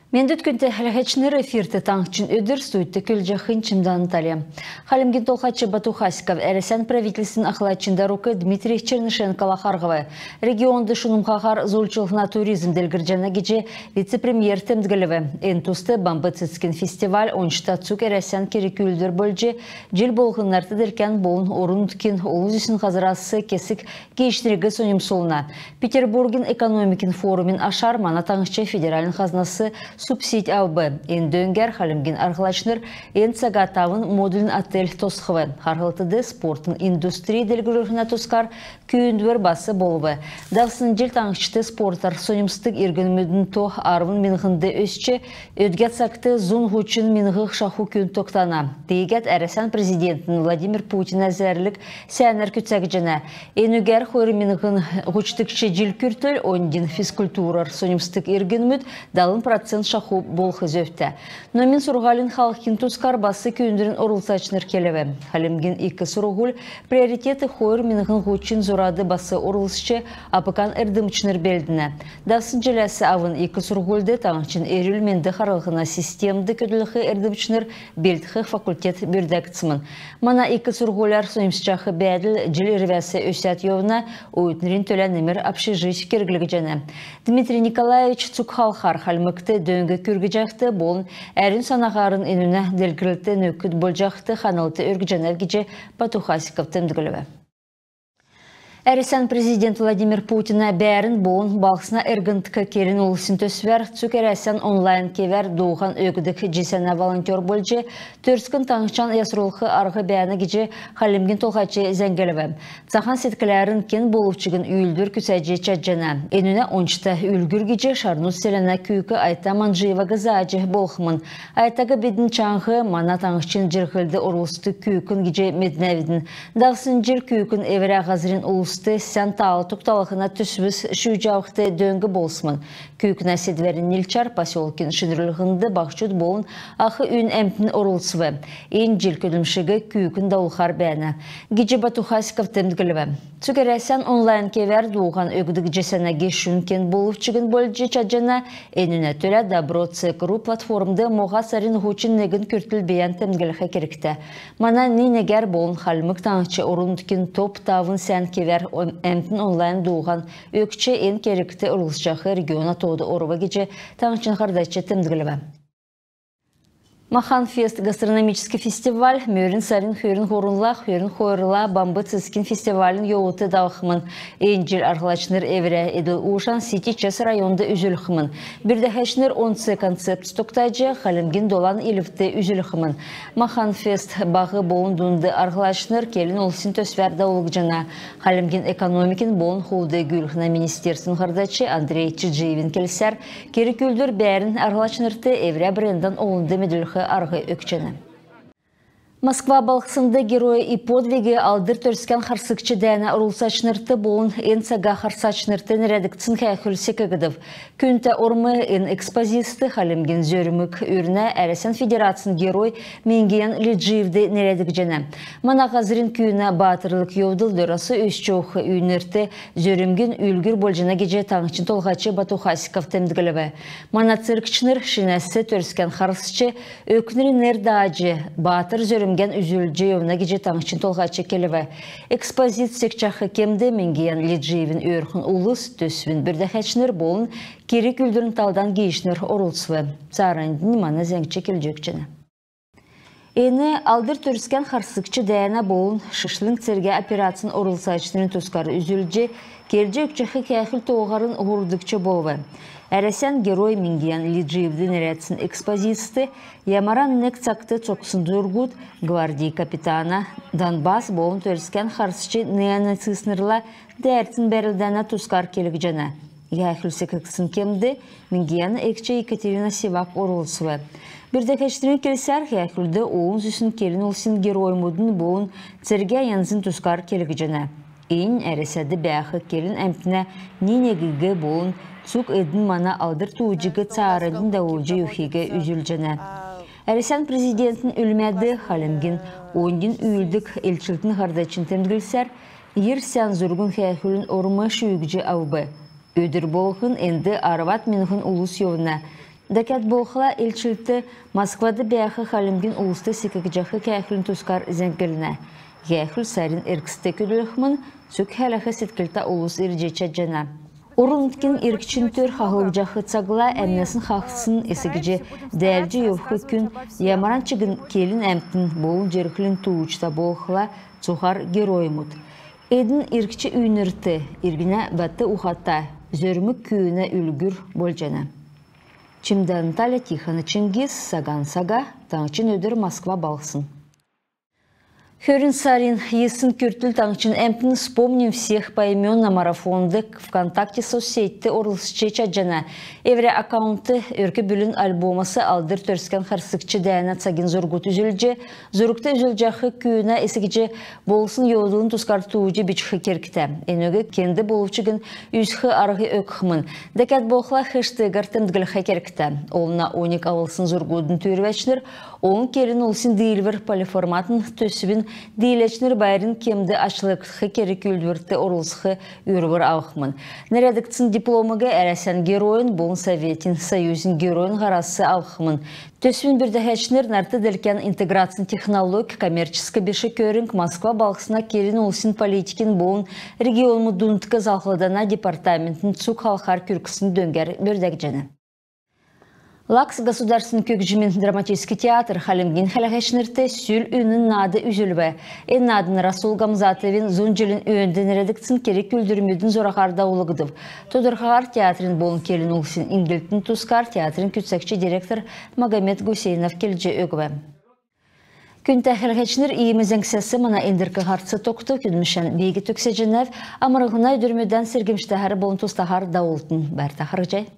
Мендет күнте хәләхәчнер эфирте таңчын өдір суйтты күлжақын чымдан талия. Халимгин толхачы Батухаськов әресен правительствен ақылачында руки Дмитрий Чернышенко Харговы. Регионды шунымқағар зулчылғына туризм делгіржана геже вице-премьер темдгіліві. Энтусты бамбы цицкин фестиваль оншта цук әресен керекүлдір бөлже жел болғынларды делкен болын орын түкен олызысын қазырасы кесік кейштірегі соним солына. Петербургин экономикин форумин ашар мана таңышчы федералин хазнасы субсидий албы. Дөңгер Халимгин арқылашныр сағатавын модулин отель тосқывы. Харғылтыды спортын индустрия делгілеріне тосқар күйіндвер басы болуы. Давсын жел таңшыты спорттар сонимстық иргін мүдін тоқ арвын минғынды өсчі өдгет сақты зун ғучын минғық шаху күйін тоқтана. Дейгет әресен президентін Владимир Путин әзірлік сәнер күтсәк жана. Енігер қойры минғын ғучтықшы жел күртіл ондин физкультурар сонимстық иргін мүд далын процент шаху болхы зөфті. Номин сұрғалин халқын тұскар басы күйіндерін орылсачныр келеві. Халимгин икі сұрғыл приоритеті қойыр минғын ғучин зұрады басы орылсычы апыкан әрдімчінір белдіні. Давсын желесі авын икі сұрғылды таңчын әріл менді қарылғына системді көділіғі әрдімчінір белдіғі факультет бүрдәкцімін. Мана икі сұрғылар сонимсычақы бәділ жел рвясы өсят евна ойытнырин төләнімір апшижыш кергілігі жәні. Дмитрий Николаевич Цукхалхар халмыкты дөңгі күргі жақты болын әрін санағарын енуіне делгірілті нөкіт бол жақты қанылты өргі жәнәвгеже Батухаськов тімдігілігі. Әресен президент Владимир Путина бәрін болын балқысына әргінтікі келін олысын төсвер, цүк әресен онлайн кевер доған өгідік жесені волонтер болжы, түрскін таңшан ясырылқы арғы бәні геже Халимгин толғачы зәңгеліві. Цахан сеткілерін кен болуфчығын үйілдір күсәжі чаджана. Енуіне оншта үйілгір геже шарнус селена күйкі айта манжыева ғызажы болқымын. Айтағы бедін чаңғы мана таңшын жырғылды орылысты күйкін геже меднәвідін. Дағсын жыр күйкін әвірі ғазырын олыс сән тағы тұқталықына түсібіз шүйжауқты дөңгі болсымын. Күйкіна седверін Нилчар поселкин шыдырылғынды бақшуд болын ақы үйін әмтін орылсывы. Ең жел көдімшігі күйкін дауылқар бәні. Геже Батухаськов тімдгіліві. Цүгерәсен онлайн кевер дуған өгдік жесені гешін кен болуфчығын бөлджі чаджана әніне төлі Добро цекіру платформды моға сарин ғучин негін күртіл бейін тімдгілігі керекті. Мана ненегер болын халмық таңчы орындыкин топ тавын сән кевер әмтін онлайн дуған өкче ен керекті ұрылысчақы региона тоды орыва геже таңчын қардачы тімдгілігі. Маханфест гастрономический фестиваль мөрін сарин хөрін хорынла, хөрін хойрыла бамбы цискин фестивалін йоуыты дауқымын. Энджел арғылачныр әвірі еділ ушан сети чес районды үзіліқымын. Бірдәхәшныр 10 концепт стоктайжы Халимгин долан еліфті үзіліқымын. Маханфест бағы болындунды арғылачныр келін олсын төсверді олық жана. Халимгин экономикин болын худы гүліқына министерсін ғардачы Андрей Чиджиевин келсер, кері күлдір бәрін арғылачнырты әвірі брендан олынды меділіқы арғы өкчені. Москва балқысында герои и подвиги алдыр төрскен харсыкчы дәні ұрылсачнырты болын саға харсачнырты нерәдіктсін қайқылсы көгідів. Күнті ұрмы экспозисты Халимгин зөрімік үріне әресен федерациян герой Менгиян Лиджиевді нерәдік жені. Мана ғазырын күйіне батырлық еудыл дөрасы өсчоқы үйінірті зөрімгін үлгір болжына геже таңчын толғачы Батухаськов тәмдігілігі. Мана циркчныр шинәсі төрскен харсычы өкінірі нердажы батыр зөрімген үзілджі евна геже таңшын толғачы келіві. Экспозиция чақы кемді Менгиян Лиджиевін өрхін ұлыс төсвін бірдәхәчнір болын кері күлдірін талдан гейшнір орылсывы. Сарандын маны зәңчі келжекчіні. Ені алдыр түріскен харсықчы дәйіна болын шышлың церге операциян орылсачнырын тұскары үзілджі келжек чақы кәйхіл тоғарын ғырдықчы болуы. Әресен герой Менгиян Лиджиевді нерәтсін экспозисты ямаран нек цақты цоксын дұргуд гвардии капитана Донбасс болын төріскен харсычы неонацистнырла дәртін бәрілдәна тұскар келік жана. Яхылсы кіксін кемді Менгиян әкче Екатерина Севак орылсывы. Бірдәкәштерін келсер яхылды оғын зүсін келін олсын герой мұдын болын церге янзын тұскар келік жана. Ең әресәді бәқі келін әмтіне ненегігі болын Цук эдін мана алдыр туыжығы царының дауылжы юхиге үзілжіне. Әресен президентін үлмәді Халимгин ондин үйілдік елчілтін ғардачын тәмділсер, ер сән зұрғын қайқылын орымы шүйгіжі авбы. Өдір болғын әнді арват менғын ұлыс евіне. Дәкәт болқыла елчілікті Москвады бәяқы қалымген ұлысты секекжақы кәйхілін тұскар зәңгіліне. Гәйхіл сәрін әркісті көділіқмін сөк хәләқы сеткілті ұлыс иржеча жана. Орын үткен иркчин төр қағылық жақы цагыла әмнесін қақсын есігіже дәлжі евқы күн ямаран чыгын келін әмтін болын жеркілін туучта болқыла цухар героймут. Эдін иркчі үйнірті, иргіне бәтті ұқатта, зөрімі күйіне үлгір болжана. Чимдан Таля Тихона Чингис, Саган Сага, таңчын өдір Москва балсын. Хөрін Сарин, есын күртіл таңчын әмпін вспомним всех поимен на марафонды ВКонтакте соцсетті орлысычы чаджана. Евре аккаунты өркі бүлін альбомасы алдыр төрскен қарсықчы дәйіна цагин зоргут үзілже, зоргуты үзілжақы күйіне есігіже болсын йодылын тұскартуыжы бичхы керкті. Энөгі кенді болучыгын үзхы арғы өкхмын. Дәкәт болқла хэштегар тімдгілхі керкті. Олына оник авылсын зоргудын түрвәчнір, оң келін олсын дейілвір полиформатын төсібін дейілечнір байрын кемді ачлыққы кері күлдвірті орылсқы үрвір ауқмын. Нәредіктсін дипломыға әрәсен героин, болын Советин Союзин героин ғарасы ауқмын. Төсібін бірдәхәчнір нәрті дәлкен интеграциян технолог коммерческі беші көрінг Москва балқысына келін олсын политикин болын регион мұдуынтықы залқыладана департаментін цук халқар күркісін дөңгер бірдәк жаны. Лакс государственный көкжімен драматический театр халимгин хәләхәшнірті сүл үнін нады үзілбі. Надын Расул Гамзатовин зунжелін өнден редакцин керек күлдірмедің зорақарда олығыдып. Тодырхағар театрин болын келін олсын Ингілттің Тускар театрин күтсәкші директор Магомед Гусейнов келже өгібі. Күнті хәләхәшнір иемізіңсесі мұна ендіркі ғартсы тоқты күдмішін бейгі төксе женев, амырығына өдірмеден сергемштәхәрі болын тұстағар дауылтын бәртақыр жай.